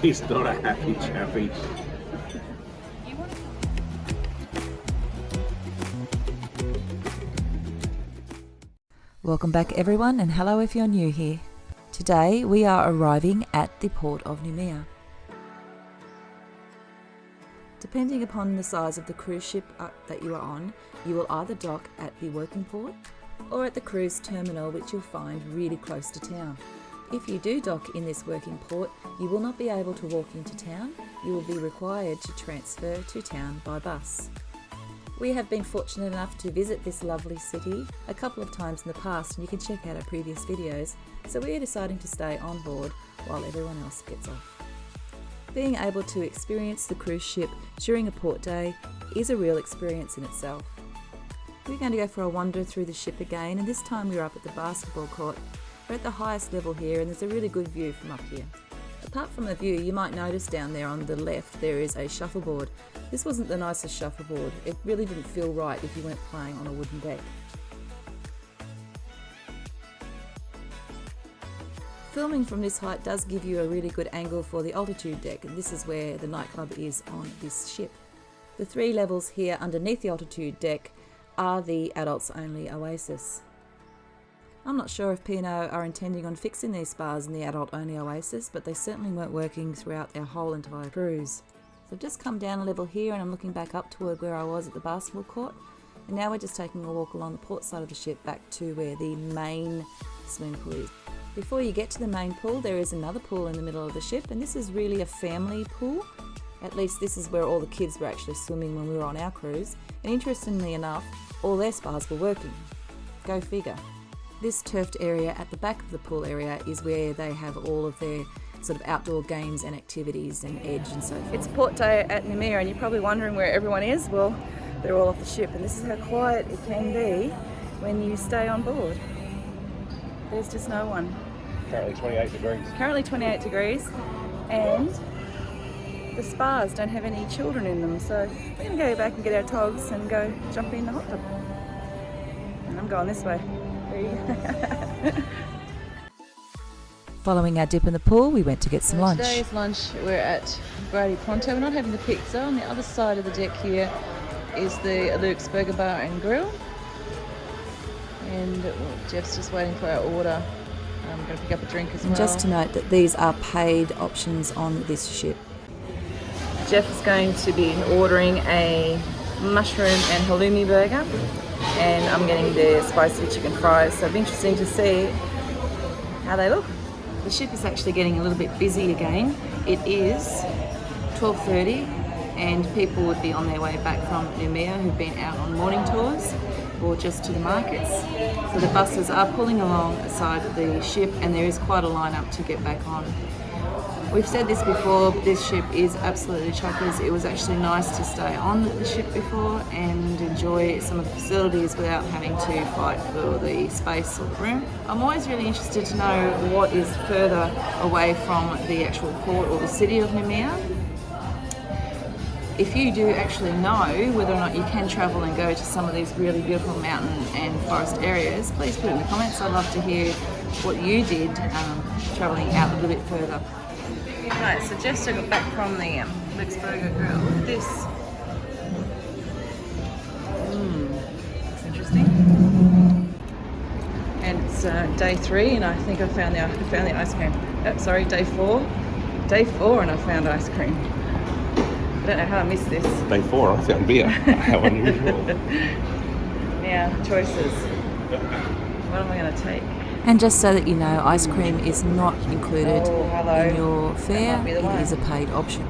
He's not a happy chappy. Welcome back everyone, and hello if you're new here. Today we are arriving at the port of Noumea. Depending upon the size of the cruise ship that you are on, you will either dock at the working port or at the cruise terminal, which you'll find really close to town. If you do dock in this working port, you will not be able to walk into town. You will be required to transfer to town by bus. We have been fortunate enough to visit this lovely city a couple of times in the past, and you can check out our previous videos, so we are deciding to stay on board while everyone else gets off. Being able to experience the cruise ship during a port day is a real experience in itself. We're going to go for a wander through the ship again, and this time we're up at the basketball court. We're at the highest level here, and there's a really good view from up here. Apart from the view, you might notice down there on the left there is a shuffleboard. This wasn't the nicest shuffleboard. It really didn't feel right if you weren't playing on a wooden deck. Filming from this height does give you a really good angle for the altitude deck, and this is where the nightclub is on this ship. The 3 levels here underneath the altitude deck are the adults only oasis. I'm not sure if P&O are intending on fixing these spas in the adult only oasis, but they certainly weren't working throughout our whole entire cruise. So I've just come down a level here and I'm looking back up toward where I was at the basketball court, and now we're just taking a walk along the port side of the ship back to where the main swimming pool is. Before you get to the main pool, there is another pool in the middle of the ship, and this is really a family pool. At least this is where all the kids were actually swimming when we were on our cruise, and interestingly enough, all their spas were working. Go figure. This turfed area at the back of the pool area is where they have all of their sort of outdoor games and activities and edge and so forth. It's port day at Noumea, and you're probably wondering where everyone is. Well, they're all off the ship, and this is how quiet it can be when you stay on board. There's just no one. Currently 28 degrees. Currently 28 degrees, and the spas don't have any children in them, so we're going to go back and get our togs and go jump in the hot tub. And I'm going this way. Following our dip in the pool, we went to get some lunch. Today's lunch, we're at Brady Ponto. We're not having the pizza. On the other side of the deck here is the Luke's Burger Bar and Grill. And Jeff's just waiting for our order. I'm going to pick up a drink as well. Just to note that these are paid options on this ship. Jeff is going to be ordering a mushroom and halloumi burger, and I'm getting the spicy chicken fries, so it'll be interesting to see how they look. The ship is actually getting a little bit busy again. It is 12:30 and people would be on their way back from Noumea who've been out on morning tours or just to the markets. So the buses are pulling alongside the ship, and there is quite a lineup to get back on. We've said this before, but this ship is absolutely chockers. It was actually nice to stay on the ship before and enjoy some of the facilities without having to fight for the space or the room. I'm always really interested to know what is further away from the actual port or the city of Noumea. If you do actually know whether or not you can travel and go to some of these really beautiful mountain and forest areas, please put it in the comments. I'd love to hear what you did travelling out a little bit further. Right, so Jeff's got back from the Luke's Burger Grill. Look at this. It's interesting. And it's day 3, and I think I found the ice cream. Oh, sorry, day 4. Day 4, and I found ice cream. I don't know how I missed this. Day 4, I found beer. How unusual. Now, choices. What am I going to take? And just so that you know, ice cream is not included in your fare. It is a paid option.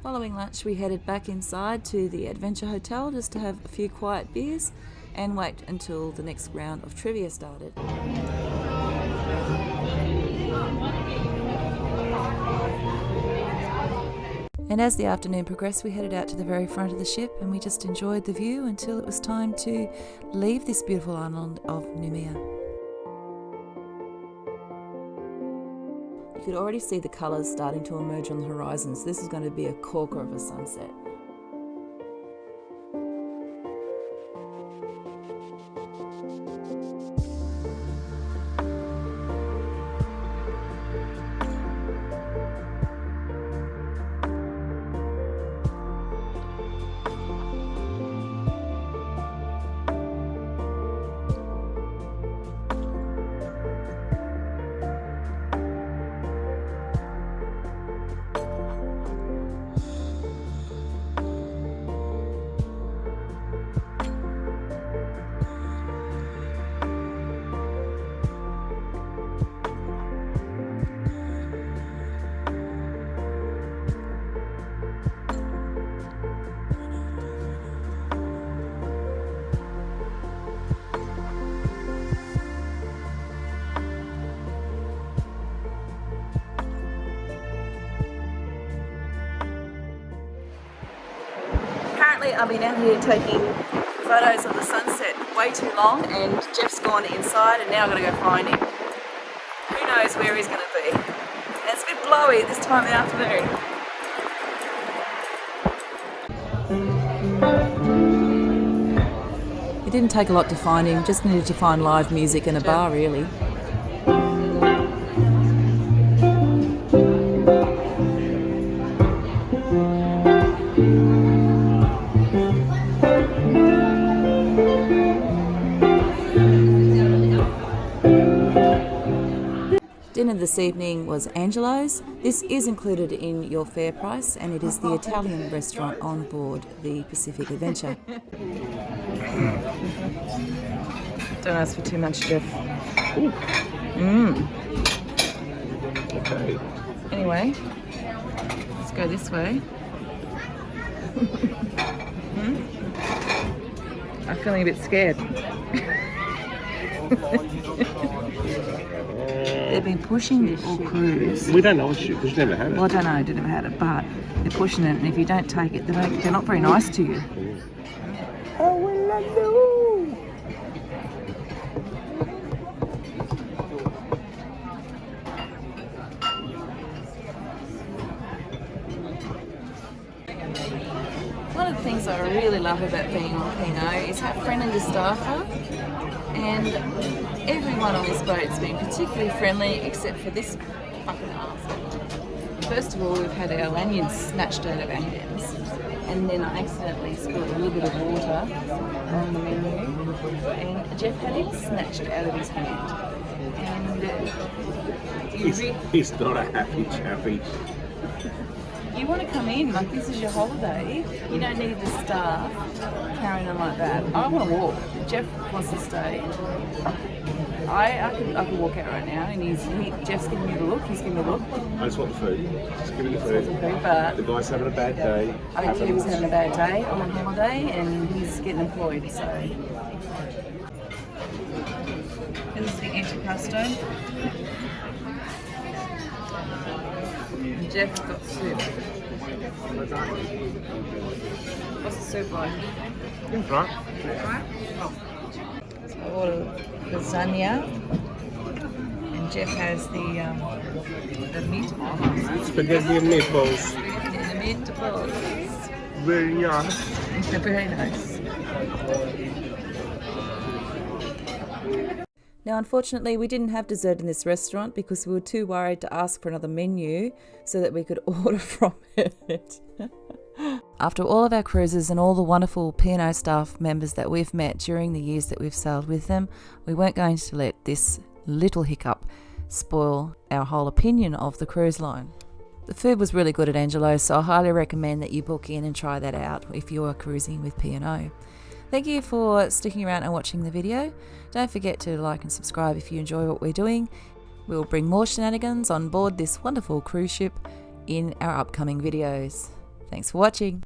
Following lunch, we headed back inside to the Adventure Hotel just to have a few quiet beers and wait until the next round of trivia started. And as the afternoon progressed, we headed out to the very front of the ship, and we just enjoyed the view until it was time to leave this beautiful island of Noumea. You could already see the colours starting to emerge on the horizon, so this is going to be a corker of a sunset. Unfortunately, I've been out here taking photos of the sunset way too long, and Jeff's gone inside, and now I've got to go find him. Who knows where he's going to be? And it's a bit blowy at this time of the afternoon. It didn't take a lot to find him, just needed to find live music and a bar really. Dinner this evening was Angelo's. This is included in your fare price, and it is the Italian restaurant on board the Pacific Adventure. Don't ask for too much, Jeff. Okay. Anyway, let's go this way. I'm feeling a bit scared. They've been pushing this whole cruise. We don't know what because you've never had it. Well, I don't know, I didn't have had it, but they're pushing it, and if you don't take it, they're not very nice to you. Oh, well, I know. One of the things I really love about being on P&O is how friendly the staff are, and everyone on this boat's been particularly friendly except for this fucking arsehole. First of all, we've had our lanyards snatched out of our hands, and then I accidentally spilled a little bit of water on the menu, and Jeff had it snatched out of his hand. And He's not a happy chappy. you want to come in, like this is your holiday, you don't need the staff carrying on like that. I want to walk. Jeff wants to stay. I could walk out right now, and Jeff's giving me the look, he's giving me the look. I just want the food. Just give me the food. But The guy's having a bad day. I think he was having a bad day, I'm on holiday, and he's getting employed, so. This is the antipasto. And Jeff has got soup. What's the soup like? That's right. So I ordered lasagna, and Jeff has the meatballs. Spaghetti and meatballs. And the meatballs. Very nice. They're very nice. Now, unfortunately, we didn't have dessert in this restaurant because we were too worried to ask for another menu so that we could order from it. After all of our cruises and all the wonderful P&O staff members that we've met during the years that we've sailed with them, we weren't going to let this little hiccup spoil our whole opinion of the cruise line. The food was really good at Angelo's, so I highly recommend that you book in and try that out if you are cruising with P&O. Thank you for sticking around and watching the video. Don't forget to like and subscribe if you enjoy what we're doing. We'll bring more shenanigans on board this wonderful cruise ship in our upcoming videos. Thanks for watching.